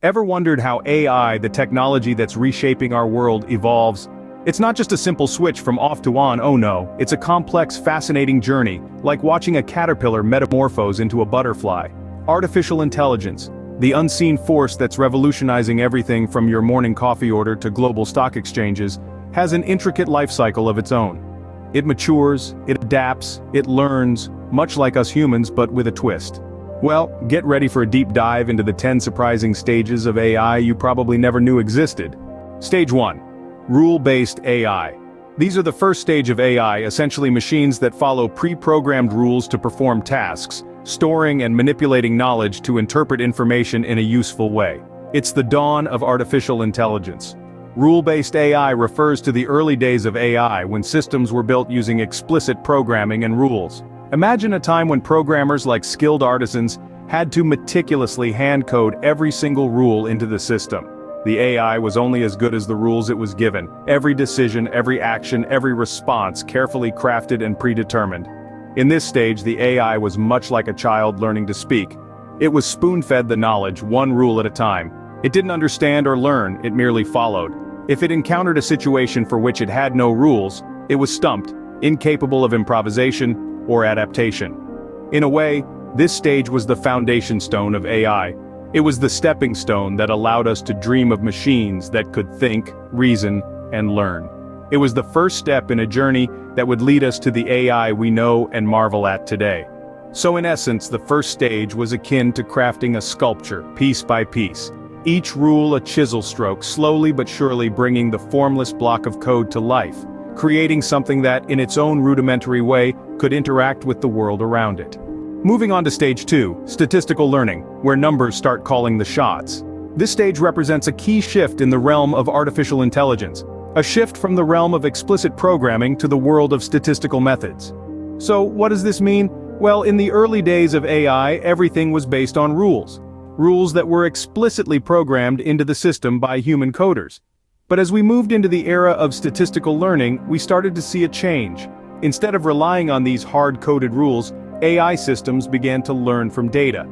Ever wondered how AI, the technology that's reshaping our world, evolves? It's not just a simple switch from off to on, oh no, it's a complex, fascinating journey, like watching a caterpillar metamorphose into a butterfly. Artificial intelligence, the unseen force that's revolutionizing everything from your morning coffee order to global stock exchanges, has an intricate life cycle of its own. It matures, it adapts, it learns, much like us humans but with a twist. Well, get ready for a deep dive into the 10 surprising stages of AI you probably never knew existed. Stage 1. Rule-based AI. These are the first stage of AI, essentially machines that follow pre-programmed rules to perform tasks, storing and manipulating knowledge to interpret information in a useful way. It's the dawn of artificial intelligence. Rule-based AI refers to the early days of AI when systems were built using explicit programming and rules. Imagine a time when programmers like skilled artisans had to meticulously hand-code every single rule into the system. The AI was only as good as the rules it was given. Every decision, every action, every response carefully crafted and predetermined. In this stage, the AI was much like a child learning to speak. It was spoon-fed the knowledge, one rule at a time. It didn't understand or learn, it merely followed. If it encountered a situation for which it had no rules, it was stumped, incapable of improvisation or adaptation. In a way, this stage was the foundation stone of AI. It was the stepping stone that allowed us to dream of machines that could think, reason, and learn. It was the first step in a journey that would lead us to the AI we know and marvel at today. So in essence, the first stage was akin to crafting a sculpture, piece by piece. Each rule a chisel stroke, slowly but surely bringing the formless block of code to life, creating something that, in its own rudimentary way, could interact with the world around it. Moving on to stage 2, statistical learning, where numbers start calling the shots. This stage represents a key shift in the realm of artificial intelligence, a shift from the realm of explicit programming to the world of statistical methods. So, what does this mean? Well, in the early days of AI, everything was based on rules. Rules that were explicitly programmed into the system by human coders. But as we moved into the era of statistical learning, we started to see a change. Instead of relying on these hard-coded rules, AI systems began to learn from data.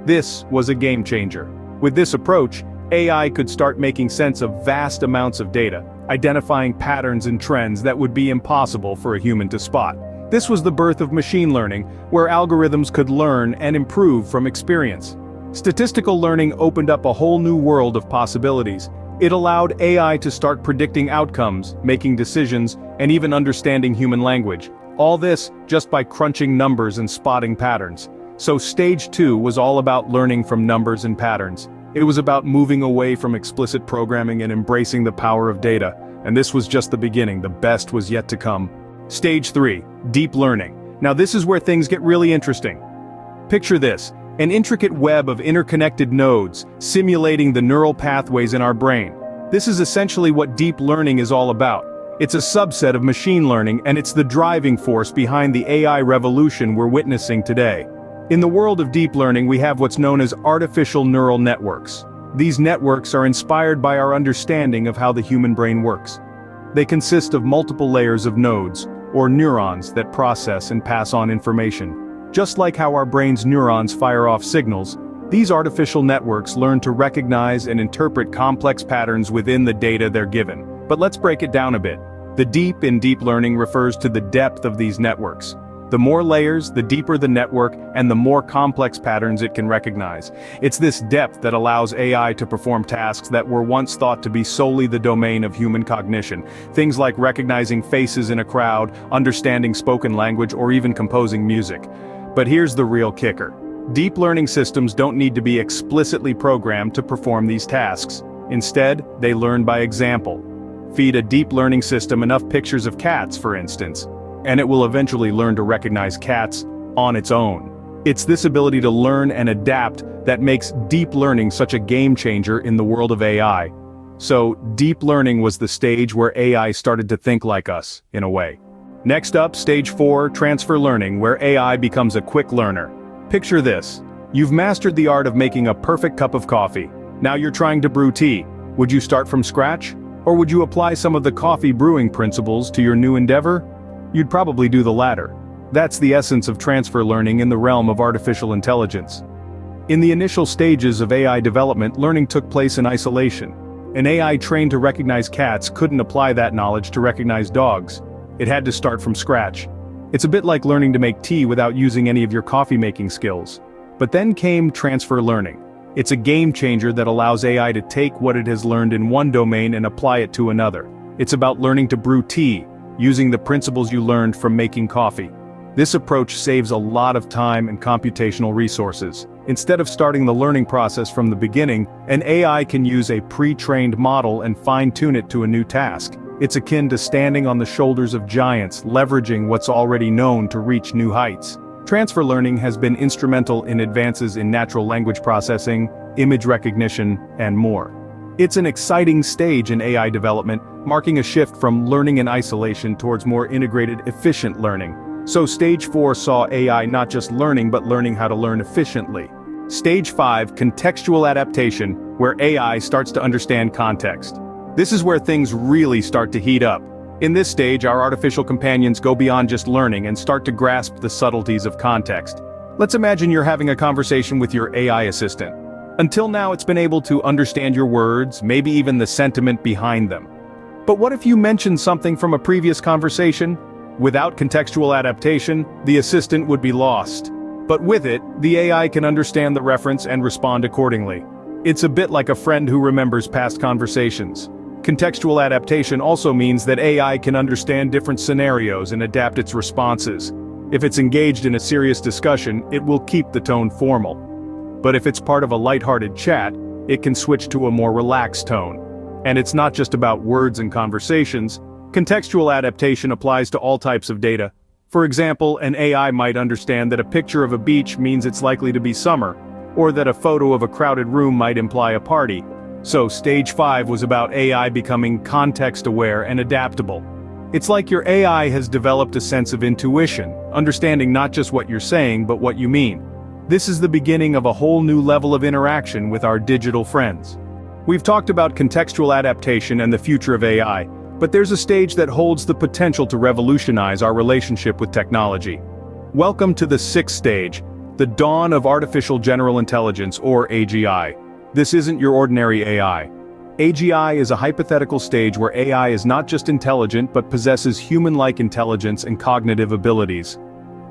This was a game changer. With this approach, AI could start making sense of vast amounts of data, identifying patterns and trends that would be impossible for a human to spot. This was the birth of machine learning, where algorithms could learn and improve from experience. Statistical learning opened up a whole new world of possibilities. It allowed AI to start predicting outcomes, making decisions, and even understanding human language. All this just by crunching numbers and spotting patterns. So stage 2 was all about learning from numbers and patterns. It was about moving away from explicit programming and embracing the power of data. And this was just the beginning, the best was yet to come. Stage 3, deep learning. Now this is where things get really interesting. Picture this. An intricate web of interconnected nodes, simulating the neural pathways in our brain. This is essentially what deep learning is all about. It's a subset of machine learning, and it's the driving force behind the AI revolution we're witnessing today. In the world of deep learning, we have what's known as artificial neural networks. These networks are inspired by our understanding of how the human brain works. They consist of multiple layers of nodes, or neurons, that process and pass on information. Just like how our brain's neurons fire off signals, these artificial networks learn to recognize and interpret complex patterns within the data they're given. But let's break it down a bit. The deep in deep learning refers to the depth of these networks. The more layers, the deeper the network, and the more complex patterns it can recognize. It's this depth that allows AI to perform tasks that were once thought to be solely the domain of human cognition. Things like recognizing faces in a crowd, understanding spoken language, or even composing music. But here's the real kicker. Deep learning systems don't need to be explicitly programmed to perform these tasks. Instead, they learn by example. Feed a deep learning system enough pictures of cats, for instance, and it will eventually learn to recognize cats on its own. It's this ability to learn and adapt that makes deep learning such a game changer in the world of AI. So, deep learning was the stage where AI started to think like us, in a way. Next up, stage 4, transfer learning, where AI becomes a quick learner. Picture this. You've mastered the art of making a perfect cup of coffee. Now you're trying to brew tea. Would you start from scratch? Or would you apply some of the coffee brewing principles to your new endeavor? You'd probably do the latter. That's the essence of transfer learning in the realm of artificial intelligence. In the initial stages of AI development, learning took place in isolation. An AI trained to recognize cats couldn't apply that knowledge to recognize dogs. It had to start from scratch. It's a bit like learning to make tea without using any of your coffee-making skills. But then came transfer learning. It's a game changer that allows AI to take what it has learned in one domain and apply it to another. It's about learning to brew tea, using the principles you learned from making coffee. This approach saves a lot of time and computational resources. Instead of starting the learning process from the beginning, an AI can use a pre-trained model and fine-tune it to a new task. It's akin to standing on the shoulders of giants, leveraging what's already known to reach new heights. Transfer learning has been instrumental in advances in natural language processing, image recognition, and more. It's an exciting stage in AI development, marking a shift from learning in isolation towards more integrated, efficient learning. So Stage 4 saw AI not just learning but learning how to learn efficiently. Stage 5, contextual adaptation, where AI starts to understand context. This is where things really start to heat up. In this stage, our artificial companions go beyond just learning and start to grasp the subtleties of context. Let's imagine you're having a conversation with your AI assistant. Until now, it's been able to understand your words, maybe even the sentiment behind them. But what if you mentioned something from a previous conversation? Without contextual adaptation, the assistant would be lost. But with it, the AI can understand the reference and respond accordingly. It's a bit like a friend who remembers past conversations. Contextual adaptation also means that AI can understand different scenarios and adapt its responses. If it's engaged in a serious discussion, it will keep the tone formal. But if it's part of a lighthearted chat, it can switch to a more relaxed tone. And it's not just about words and conversations. Contextual adaptation applies to all types of data. For example, an AI might understand that a picture of a beach means it's likely to be summer, or that a photo of a crowded room might imply a party. So Stage 5 was about AI becoming context-aware and adaptable. It's like your AI has developed a sense of intuition, understanding not just what you're saying but what you mean. This is the beginning of a whole new level of interaction with our digital friends. We've talked about contextual adaptation and the future of AI, but there's a stage that holds the potential to revolutionize our relationship with technology. Welcome to the 6th stage, the dawn of artificial general intelligence, or AGI. This isn't your ordinary AI. AGI is a hypothetical stage where AI is not just intelligent but possesses human-like intelligence and cognitive abilities.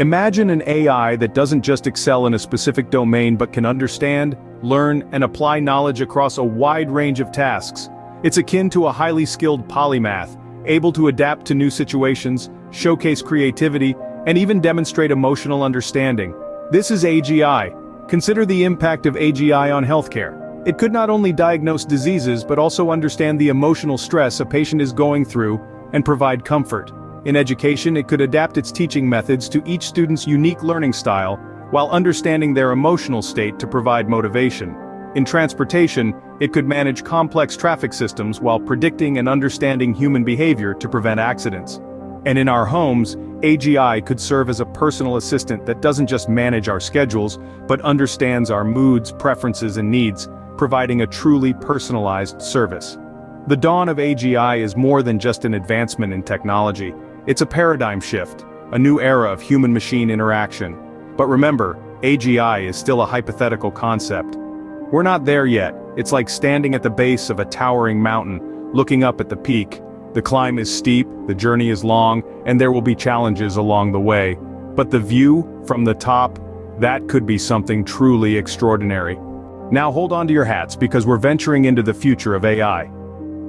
Imagine an AI that doesn't just excel in a specific domain but can understand, learn, and apply knowledge across a wide range of tasks. It's akin to a highly skilled polymath, able to adapt to new situations, showcase creativity, and even demonstrate emotional understanding. This is AGI. Consider the impact of AGI on healthcare. It could not only diagnose diseases but also understand the emotional stress a patient is going through and provide comfort. In education, it could adapt its teaching methods to each student's unique learning style, while understanding their emotional state to provide motivation. In transportation, it could manage complex traffic systems while predicting and understanding human behavior to prevent accidents. And in our homes, AGI could serve as a personal assistant that doesn't just manage our schedules, but understands our moods, preferences, and needs, providing a truly personalized service. The dawn of AGI is more than just an advancement in technology. It's a paradigm shift, a new era of human-machine interaction. But remember, AGI is still a hypothetical concept. We're not there yet. It's like standing at the base of a towering mountain, looking up at the peak. The climb is steep, the journey is long, and there will be challenges along the way. But the view from the top, that could be something truly extraordinary. Now hold on to your hats because we're venturing into the future of AI.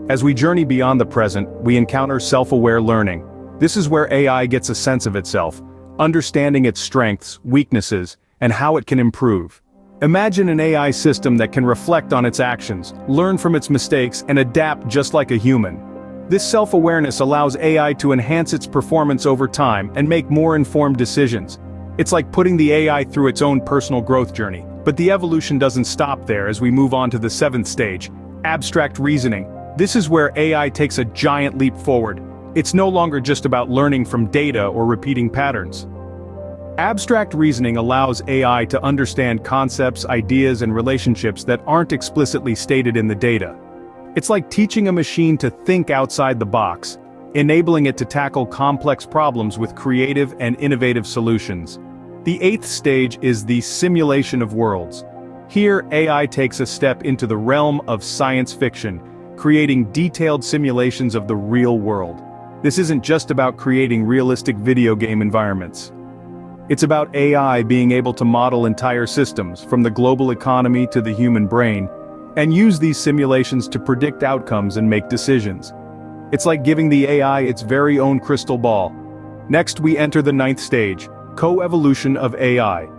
As we journey beyond the present, we encounter self-aware learning. This is where AI gets a sense of itself, understanding its strengths, weaknesses, and how it can improve. Imagine an AI system that can reflect on its actions, learn from its mistakes, and adapt just like a human. This self-awareness allows AI to enhance its performance over time and make more informed decisions. It's like putting the AI through its own personal growth journey. But the evolution doesn't stop there as we move on to the 7th stage, abstract reasoning. This is where AI takes a giant leap forward. It's no longer just about learning from data or repeating patterns. Abstract reasoning allows AI to understand concepts, ideas, and relationships that aren't explicitly stated in the data. It's like teaching a machine to think outside the box, enabling it to tackle complex problems with creative and innovative solutions. The 8th stage is the simulation of worlds. Here, AI takes a step into the realm of science fiction, creating detailed simulations of the real world. This isn't just about creating realistic video game environments. It's about AI being able to model entire systems, from the global economy to the human brain, and use these simulations to predict outcomes and make decisions. It's like giving the AI its very own crystal ball. Next, we enter the 9th stage, co-evolution of AI.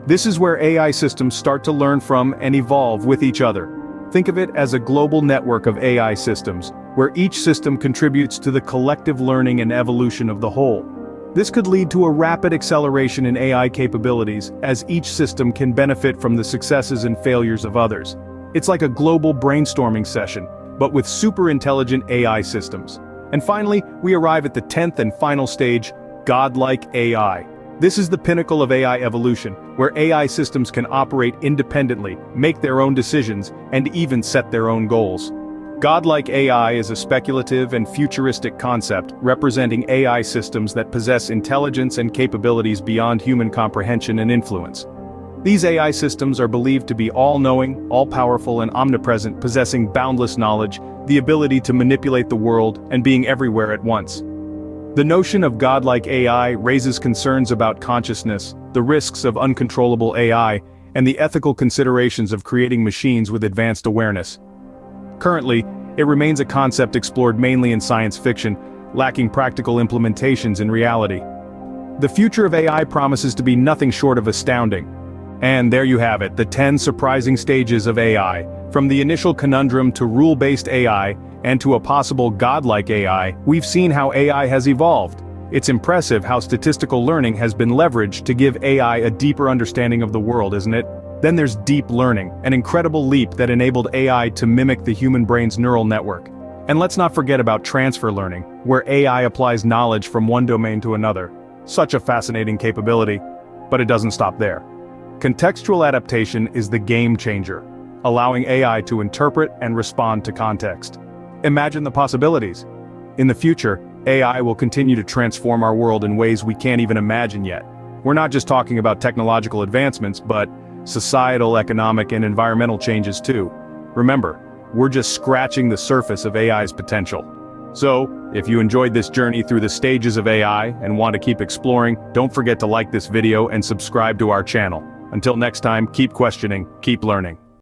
This is where AI systems start to learn from and evolve with each other. Think of it as a global network of AI systems, where each system contributes to the collective learning and evolution of the whole. This could lead to a rapid acceleration in AI capabilities, as each system can benefit from the successes and failures of others. It's like a global brainstorming session, but with super intelligent AI systems. And finally, we arrive at the 10th and final stage, godlike AI. This is the pinnacle of AI evolution, where AI systems can operate independently, make their own decisions, and even set their own goals. Godlike AI is a speculative and futuristic concept, representing AI systems that possess intelligence and capabilities beyond human comprehension and influence. These AI systems are believed to be all-knowing, all-powerful, and omnipresent, possessing boundless knowledge, the ability to manipulate the world, and being everywhere at once. The notion of godlike AI raises concerns about consciousness, the risks of uncontrollable AI, and the ethical considerations of creating machines with advanced awareness. Currently, it remains a concept explored mainly in science fiction, lacking practical implementations in reality. The future of AI promises to be nothing short of astounding. And there you have it, the 10 surprising stages of AI. From the initial conundrum to rule-based AI, and to a possible godlike AI, we've seen how AI has evolved. It's impressive how statistical learning has been leveraged to give AI a deeper understanding of the world, isn't it? Then there's deep learning, an incredible leap that enabled AI to mimic the human brain's neural network. And let's not forget about transfer learning, where AI applies knowledge from one domain to another. Such a fascinating capability. But it doesn't stop there. Contextual adaptation is the game changer, allowing AI to interpret and respond to context. Imagine the possibilities. In the future, AI will continue to transform our world in ways we can't even imagine yet. We're not just talking about technological advancements, but societal, economic, and environmental changes too. Remember, we're just scratching the surface of AI's potential. So, if you enjoyed this journey through the stages of AI and want to keep exploring, don't forget to like this video and subscribe to our channel. Until next time, keep questioning, keep learning.